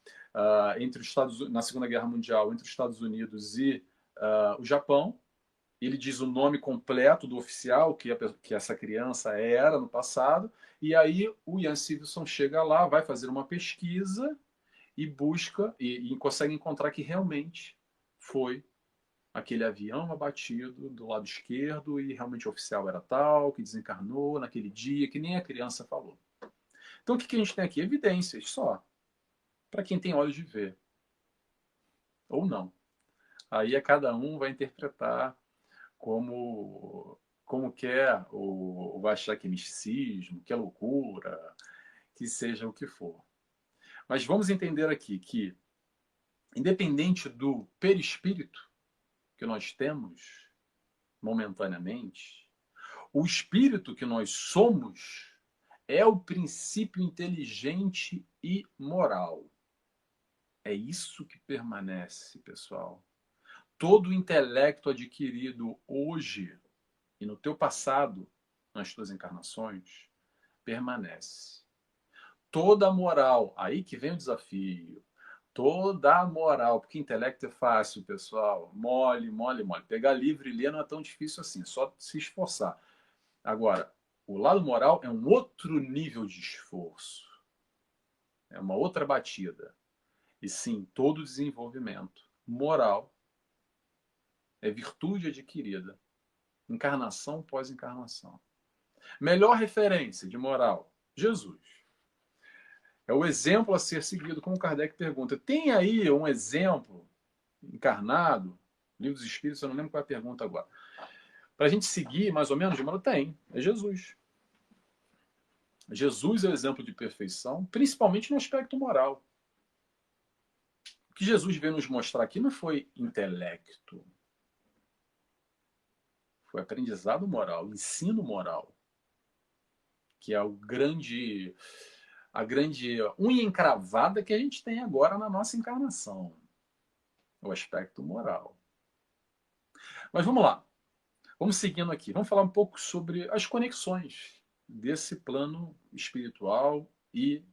na Segunda Guerra Mundial, entre os Estados Unidos e o Japão. ele diz o nome completo do oficial que essa criança era no passado, e aí o Ian Stevenson chega lá, vai fazer uma pesquisa e busca, e consegue encontrar que realmente foi aquele avião abatido do lado esquerdo e realmente o oficial era tal, que desencarnou naquele dia, que nem a criança falou. Então o que a gente tem aqui? Evidências só, para quem tem olhos de ver. Ou não. Aí cada um vai interpretar como quer, ou vai achar que é misticismo, que é loucura, que seja o que for. Mas vamos entender aqui que, independente do perispírito que nós temos momentaneamente, o espírito que nós somos é o princípio inteligente e moral. É isso que permanece, pessoal. Todo o intelecto adquirido hoje e no teu passado, nas tuas encarnações, permanece. Toda a moral, aí que vem o desafio, toda a moral, porque intelecto é fácil, pessoal, mole, mole, mole. Pegar livro e ler não é tão difícil assim, é só se esforçar. Agora, o lado moral é um outro nível de esforço, é uma outra batida. E sim, todo desenvolvimento moral é virtude adquirida, encarnação pós encarnação. Melhor referência de moral, Jesus. É o exemplo a ser seguido, como Kardec pergunta. Tem aí um exemplo encarnado, Livro dos Espíritos, eu não lembro qual é a pergunta agora. Para a gente seguir, mais ou menos, de modo tem, é Jesus. Jesus é o exemplo de perfeição, principalmente no aspecto moral. O que Jesus veio nos mostrar aqui não foi intelecto, foi aprendizado moral, ensino moral, que é a grande unha encravada que a gente tem agora na nossa encarnação, o aspecto moral. Mas vamos lá, vamos seguindo aqui, vamos falar um pouco sobre as conexões desse plano espiritual e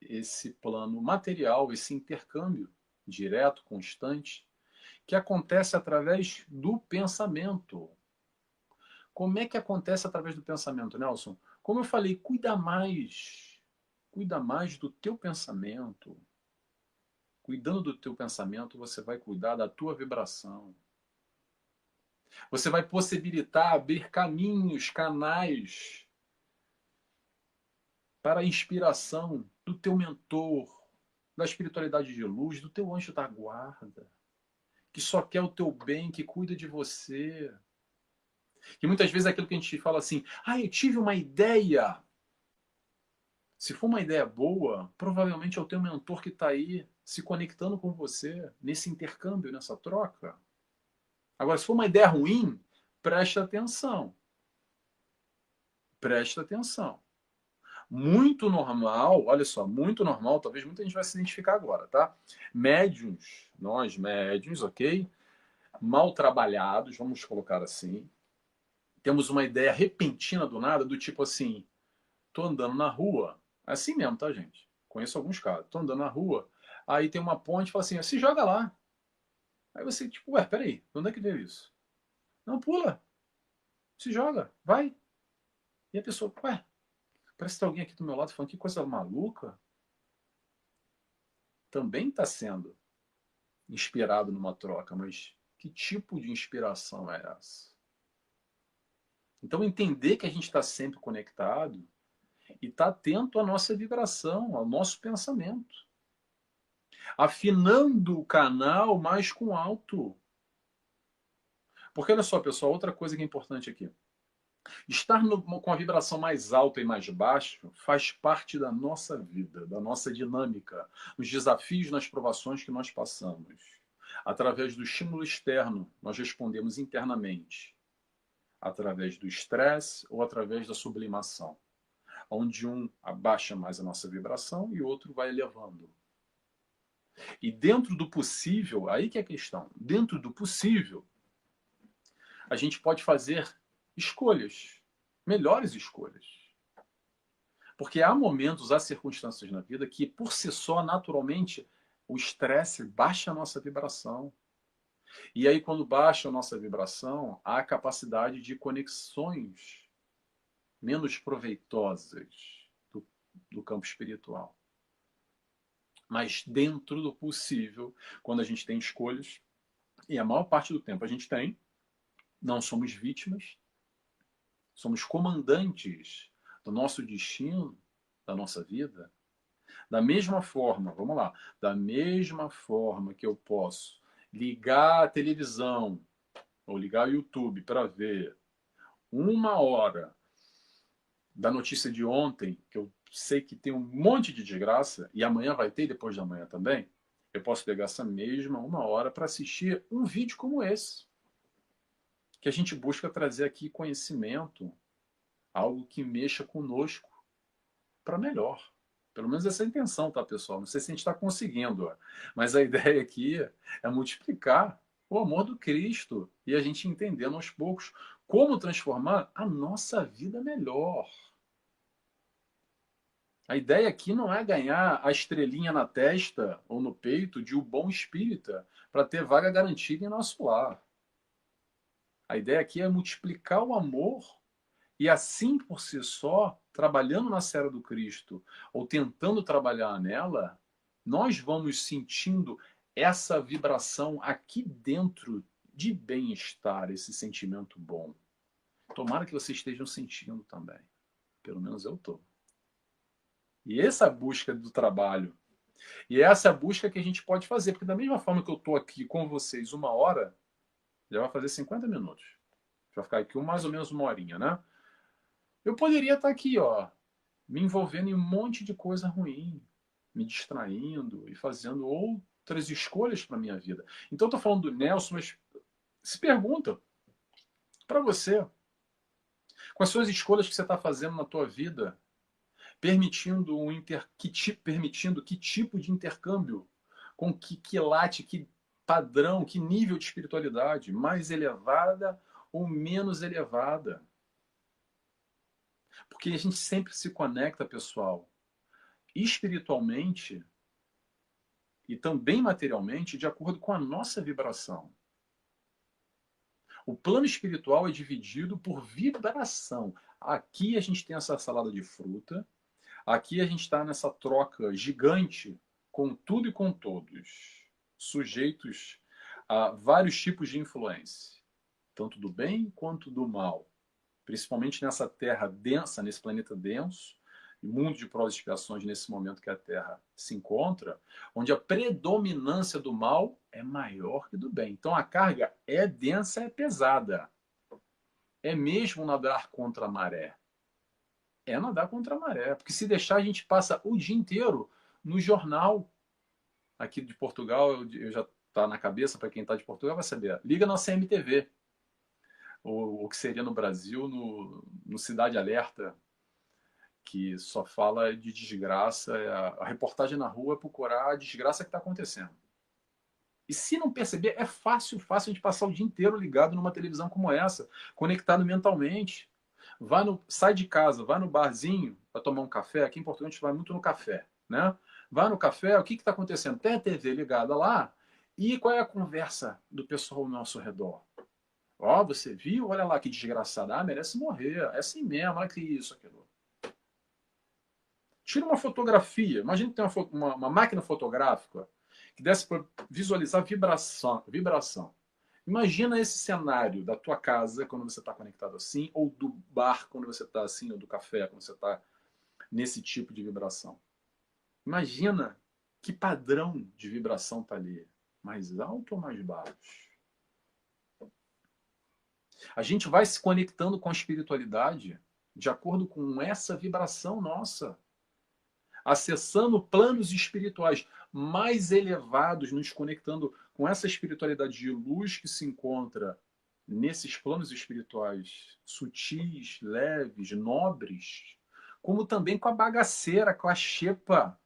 esse plano material, esse intercâmbio direto, constante, que acontece através do pensamento. Como é que acontece através do pensamento, Nelson? Como eu falei, cuida mais do teu pensamento. Cuidando do teu pensamento, você vai cuidar da tua vibração. Você vai possibilitar abrir caminhos, canais para a inspiração do teu mentor, da espiritualidade de luz, do teu anjo da guarda, que só quer o teu bem, que cuida de você. E muitas vezes é aquilo que a gente fala assim, eu tive uma ideia. Se for uma ideia boa, provavelmente é o teu mentor que está aí se conectando com você nesse intercâmbio, nessa troca. Agora, se for uma ideia ruim, presta atenção. Presta atenção. Muito normal, olha só, muito normal, talvez muita gente vai se identificar agora, tá? Médiuns, nós médiuns, ok? Mal trabalhados, vamos colocar assim. Temos uma ideia repentina do nada, do tipo assim, tô andando na rua, assim mesmo, tá, gente? Conheço alguns casos. Tô andando na rua, aí tem uma ponte e fala assim, se joga lá. Aí você, tipo, peraí, de onde é que veio isso? Não, pula. Se joga, vai. E a pessoa, parece que tem alguém aqui do meu lado falando que coisa maluca. Também está sendo inspirado numa troca, mas que tipo de inspiração é essa? Então, entender que a gente está sempre conectado e está atento à nossa vibração, ao nosso pensamento. Afinando o canal mais com alto. Porque olha só, pessoal, outra coisa que é importante aqui. Estar com a vibração mais alta e mais baixa faz parte da nossa vida, da nossa dinâmica, nos desafios, nas provações que nós passamos. Através do estímulo externo, nós respondemos internamente. Através do estresse ou através da sublimação. Onde um abaixa mais a nossa vibração e o outro vai elevando. E dentro do possível, aí que é a questão, dentro do possível, a gente pode fazer escolhas, melhores escolhas. Porque há momentos, há circunstâncias na vida que, por si só, naturalmente, o estresse baixa a nossa vibração. E aí, quando baixa a nossa vibração, há a capacidade de conexões menos proveitosas do campo espiritual. Mas dentro do possível, quando a gente tem escolhas, e a maior parte do tempo a gente tem, não somos vítimas, somos comandantes do nosso destino, da nossa vida. Da mesma forma, vamos lá, da mesma forma que eu posso ligar a televisão ou ligar o YouTube para ver 1 hora da notícia de ontem, que eu sei que tem um monte de desgraça, e amanhã vai ter, e depois de amanhã também, eu posso pegar essa mesma 1 hora para assistir um vídeo como esse, que a gente busca trazer aqui conhecimento, algo que mexa conosco para melhor. Pelo menos essa é a intenção, tá, pessoal? Não sei se a gente está conseguindo, mas a ideia aqui é multiplicar o amor do Cristo e a gente entendendo aos poucos como transformar a nossa vida melhor. A ideia aqui não é ganhar a estrelinha na testa ou no peito de um bom espírita para ter vaga garantida em nosso lar. A ideia aqui é multiplicar o amor e assim por si só, trabalhando na seara do Cristo ou tentando trabalhar nela, nós vamos sentindo essa vibração aqui dentro de bem-estar, esse sentimento bom. Tomara que vocês estejam sentindo também. Pelo menos eu estou. E essa busca do trabalho, e essa busca que a gente pode fazer, porque da mesma forma que eu estou aqui com vocês 1 hora, já vai fazer 50 minutos. Já vai ficar aqui mais ou menos 1 horinha, né? Eu poderia estar aqui, ó, me envolvendo em um monte de coisa ruim, me distraindo e fazendo outras escolhas para minha vida. Então, estou falando do Nelson, mas se pergunta para você, com as suas escolhas que você está fazendo na tua vida, permitindo que tipo de intercâmbio, com que quilate, que padrão, que nível de espiritualidade, mais elevada ou menos elevada. Porque a gente sempre se conecta, pessoal, espiritualmente e também materialmente de acordo com a nossa vibração. O plano espiritual é dividido por vibração. Aqui a gente tem essa salada de fruta, aqui a gente está nessa troca gigante com tudo e com todos, sujeitos a vários tipos de influência, tanto do bem quanto do mal. Principalmente nessa terra densa, nesse planeta denso, e mundo de provas e expiações nesse momento que a Terra se encontra, onde a predominância do mal é maior que do bem. Então a carga é densa, é pesada. É mesmo nadar contra a maré. É nadar contra a maré, porque se deixar a gente passa o dia inteiro no jornal aqui de Portugal, eu já está na cabeça para quem está de Portugal vai saber. Liga na CMTV. O que seria no Brasil, no Cidade Alerta, que só fala de desgraça. A reportagem na rua é procurar a desgraça que está acontecendo. E se não perceber, é fácil a gente passar o dia inteiro ligado numa televisão como essa, conectado mentalmente. Sai de casa, vai no barzinho para tomar um café. Aqui em Portugal a gente vai muito no café, né? Vai no café, o que está acontecendo? Tem a TV ligada lá, e qual é a conversa do pessoal ao nosso redor? Ó, você viu? Olha lá que desgraçada. Ah, merece morrer. É assim mesmo, olha que isso, aquilo. Tira uma fotografia. Imagina que tem uma máquina fotográfica que desse para visualizar vibração. Imagina esse cenário da tua casa quando você está conectado assim, ou do bar quando você está assim, ou do café quando você está nesse tipo de vibração. Imagina que padrão de vibração está ali. Mais alto ou mais baixo? A gente vai se conectando com a espiritualidade de acordo com essa vibração nossa. Acessando planos espirituais mais elevados, nos conectando com essa espiritualidade de luz que se encontra nesses planos espirituais sutis, leves, nobres, como também com a bagaceira, com a xepa,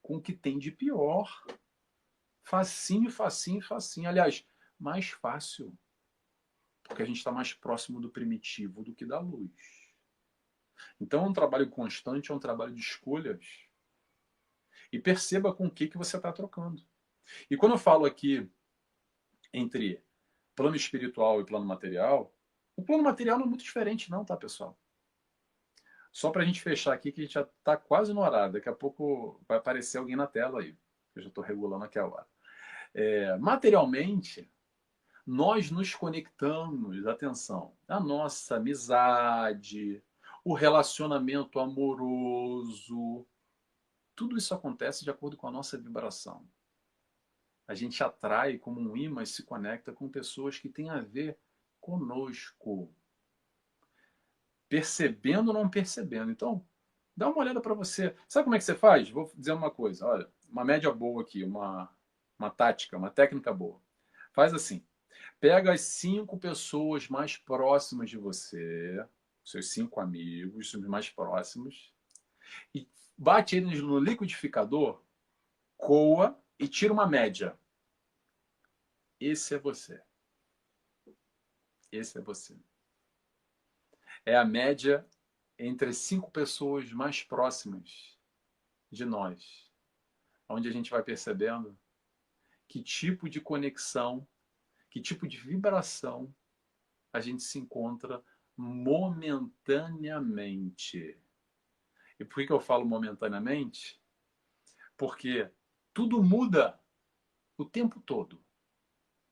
com o que tem de pior. Facinho, facinho, facinho. Aliás, mais fácil, porque a gente está mais próximo do primitivo do que da luz. Então é um trabalho constante, é um trabalho de escolhas. E perceba com o que você está trocando. E quando eu falo aqui entre plano espiritual e plano material, o plano material não é muito diferente não, tá, pessoal? Só para a gente fechar aqui, que a gente já está quase no horário. Daqui a pouco vai aparecer alguém na tela aí. Eu já estou regulando aqui a hora. Materialmente, nós nos conectamos, atenção, a nossa amizade, o relacionamento amoroso, tudo isso acontece de acordo com a nossa vibração. A gente atrai como um imã e se conecta com pessoas que têm a ver conosco. Percebendo ou não percebendo. Então, dá uma olhada para você. Sabe como é que você faz? Vou dizer uma coisa. Olha, uma média boa aqui, uma tática, uma técnica boa. Faz assim. Pega as 5 pessoas mais próximas de você, seus 5 amigos, os mais próximos, e bate eles no liquidificador, coa e tira uma média. Esse é você. Esse é você. É a média entre as 5 pessoas mais próximas de nós, onde a gente vai percebendo que tipo de conexão, que tipo de vibração a gente se encontra momentaneamente. E por que eu falo momentaneamente? Porque tudo muda o tempo todo.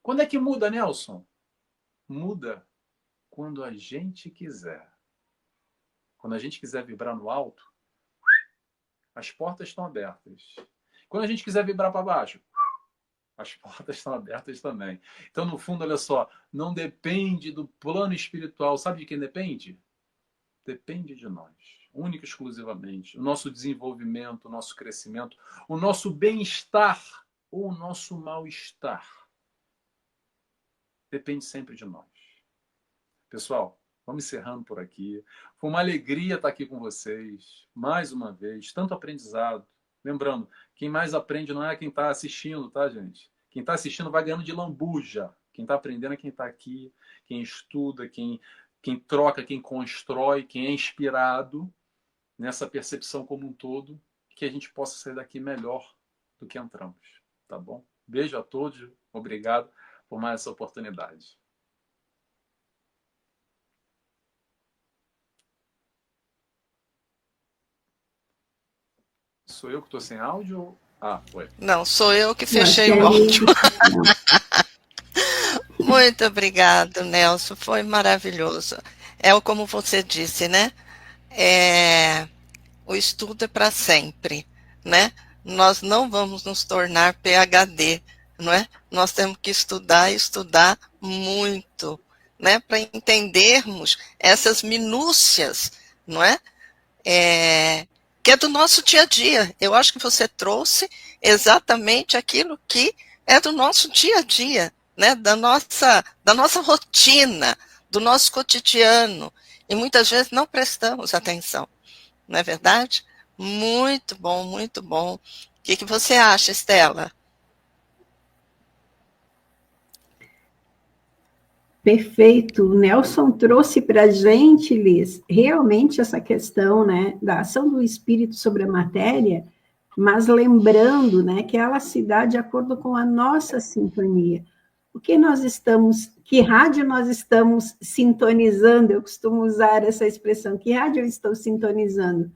Quando é que muda, Nelson? Muda quando a gente quiser. Quando a gente quiser vibrar no alto, as portas estão abertas. Quando a gente quiser vibrar para baixo, as portas estão abertas também. Então, no fundo, olha só, não depende do plano espiritual. Sabe de quem depende? Depende de nós, única e exclusivamente. O nosso desenvolvimento, o nosso crescimento, o nosso bem-estar ou o nosso mal-estar. Depende sempre de nós. Pessoal, vamos encerrando por aqui. Foi uma alegria estar aqui com vocês, mais uma vez, tanto aprendizado. Lembrando, quem mais aprende não é quem está assistindo, tá, gente? Quem está assistindo vai ganhando de lambuja. Quem está aprendendo é quem está aqui, quem estuda, quem troca, quem constrói, quem é inspirado nessa percepção como um todo, que a gente possa sair daqui melhor do que entramos, tá bom? Beijo a todos, obrigado por mais essa oportunidade. Sou eu que estou sem áudio? Ah, foi. Não, sou eu que fechei o áudio. Muito obrigado, Nelson. Foi maravilhoso. É como você disse, né? O estudo é para sempre, né? Nós não vamos nos tornar PhD, não é? Nós temos que estudar e estudar muito, né? Para entendermos essas minúcias, não é? Que é do nosso dia a dia. Eu acho que você trouxe exatamente aquilo que é do nosso dia a dia, né? Da nossa rotina, do nosso cotidiano. E muitas vezes não prestamos atenção. Não é verdade? Muito bom, muito bom. O que você acha, Estela? Perfeito. O Nelson trouxe para a gente, Liz, realmente essa questão, né, da ação do espírito sobre a matéria, mas lembrando, né, que ela se dá de acordo com a nossa sintonia. O que nós estamos, que rádio nós estamos sintonizando? Eu costumo usar essa expressão, que rádio eu estou sintonizando?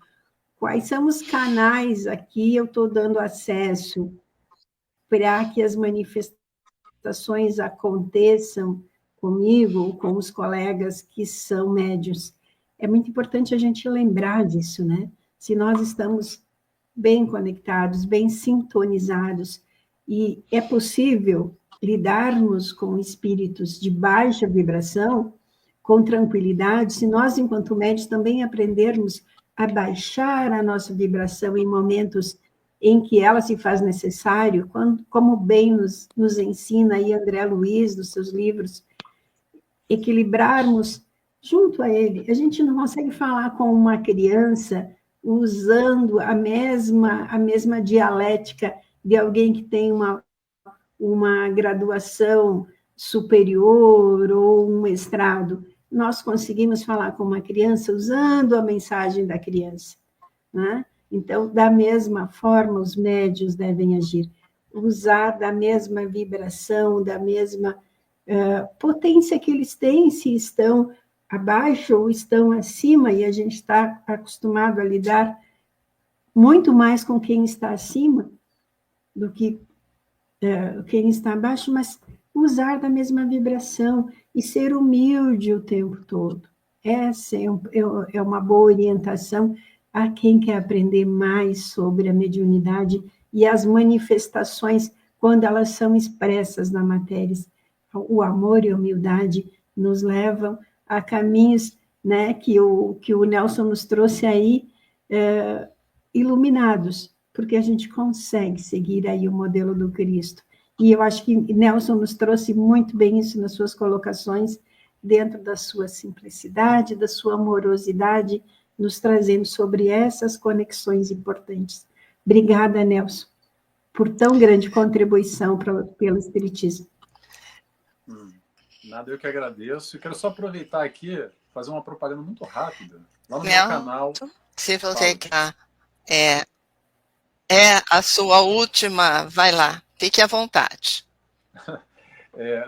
Quais são os canais aqui eu estou dando acesso para que as manifestações aconteçam comigo ou com os colegas que são médios? É muito importante a gente lembrar disso, né? Se nós estamos bem conectados, bem sintonizados, e é possível lidarmos com espíritos de baixa vibração com tranquilidade, se nós, enquanto médios, também aprendermos a baixar a nossa vibração em momentos em que ela se faz necessário, como bem nos ensina aí André Luiz, nos seus livros, equilibrarmos junto a ele. A gente não consegue falar com uma criança usando a mesma dialética de alguém que tem uma graduação superior ou um mestrado. Nós conseguimos falar com uma criança usando a mensagem da criança, né? Então, da mesma forma, os médios devem agir. usar da mesma vibração, da mesma potência que eles têm, se estão abaixo ou estão acima, e a gente está acostumado a lidar muito mais com quem está acima do que quem está abaixo, mas usar da mesma vibração e ser humilde o tempo todo. Essa é uma boa orientação a quem quer aprender mais sobre a mediunidade e as manifestações quando elas são expressas na matéria. O amor e a humildade nos levam a caminhos, né, que o Nelson nos trouxe aí, iluminados, porque a gente consegue seguir aí o modelo do Cristo. E eu acho que Nelson nos trouxe muito bem isso nas suas colocações, dentro da sua simplicidade, da sua amorosidade, nos trazendo sobre essas conexões importantes. Obrigada, Nelson, por tão grande contribuição pelo Espiritismo. Nada, eu que agradeço. E quero só aproveitar aqui, fazer uma propaganda muito rápida. Lá no meu canal. Se você quer, a sua última, vai lá, fique à vontade.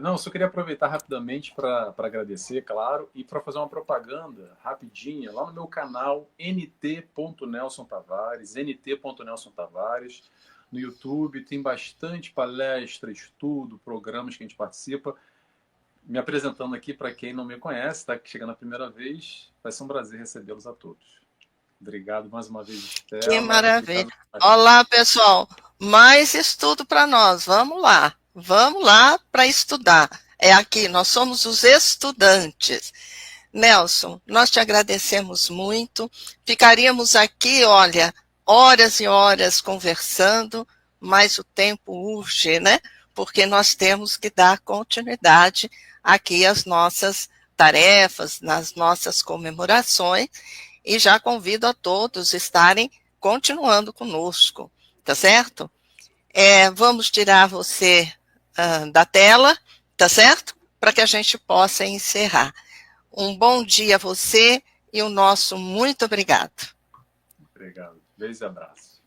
Não, só queria aproveitar rapidamente para agradecer, claro, e para fazer uma propaganda rapidinha lá no meu canal nt.Nelson Tavares, nt.Nelson Tavares. No YouTube tem bastante palestra, estudo, programas que a gente participa. Me apresentando aqui para quem não me conhece, está chegando a primeira vez, vai ser um prazer recebê-los a todos. Obrigado mais uma vez, Estela. Que maravilha. Olá, pessoal. Mais estudo para nós. Vamos lá para estudar. É aqui, nós somos os estudantes. Nelson, nós te agradecemos muito. Ficaríamos aqui, olha, horas e horas conversando, mas o tempo urge, né? Porque nós temos que dar continuidade aqui às nossas tarefas, nas nossas comemorações, e já convido a todos a estarem continuando conosco, tá certo? Vamos tirar você da tela, tá certo? Para que a gente possa encerrar. Um bom dia a você e o nosso muito obrigado. Obrigado. Beijo e abraço.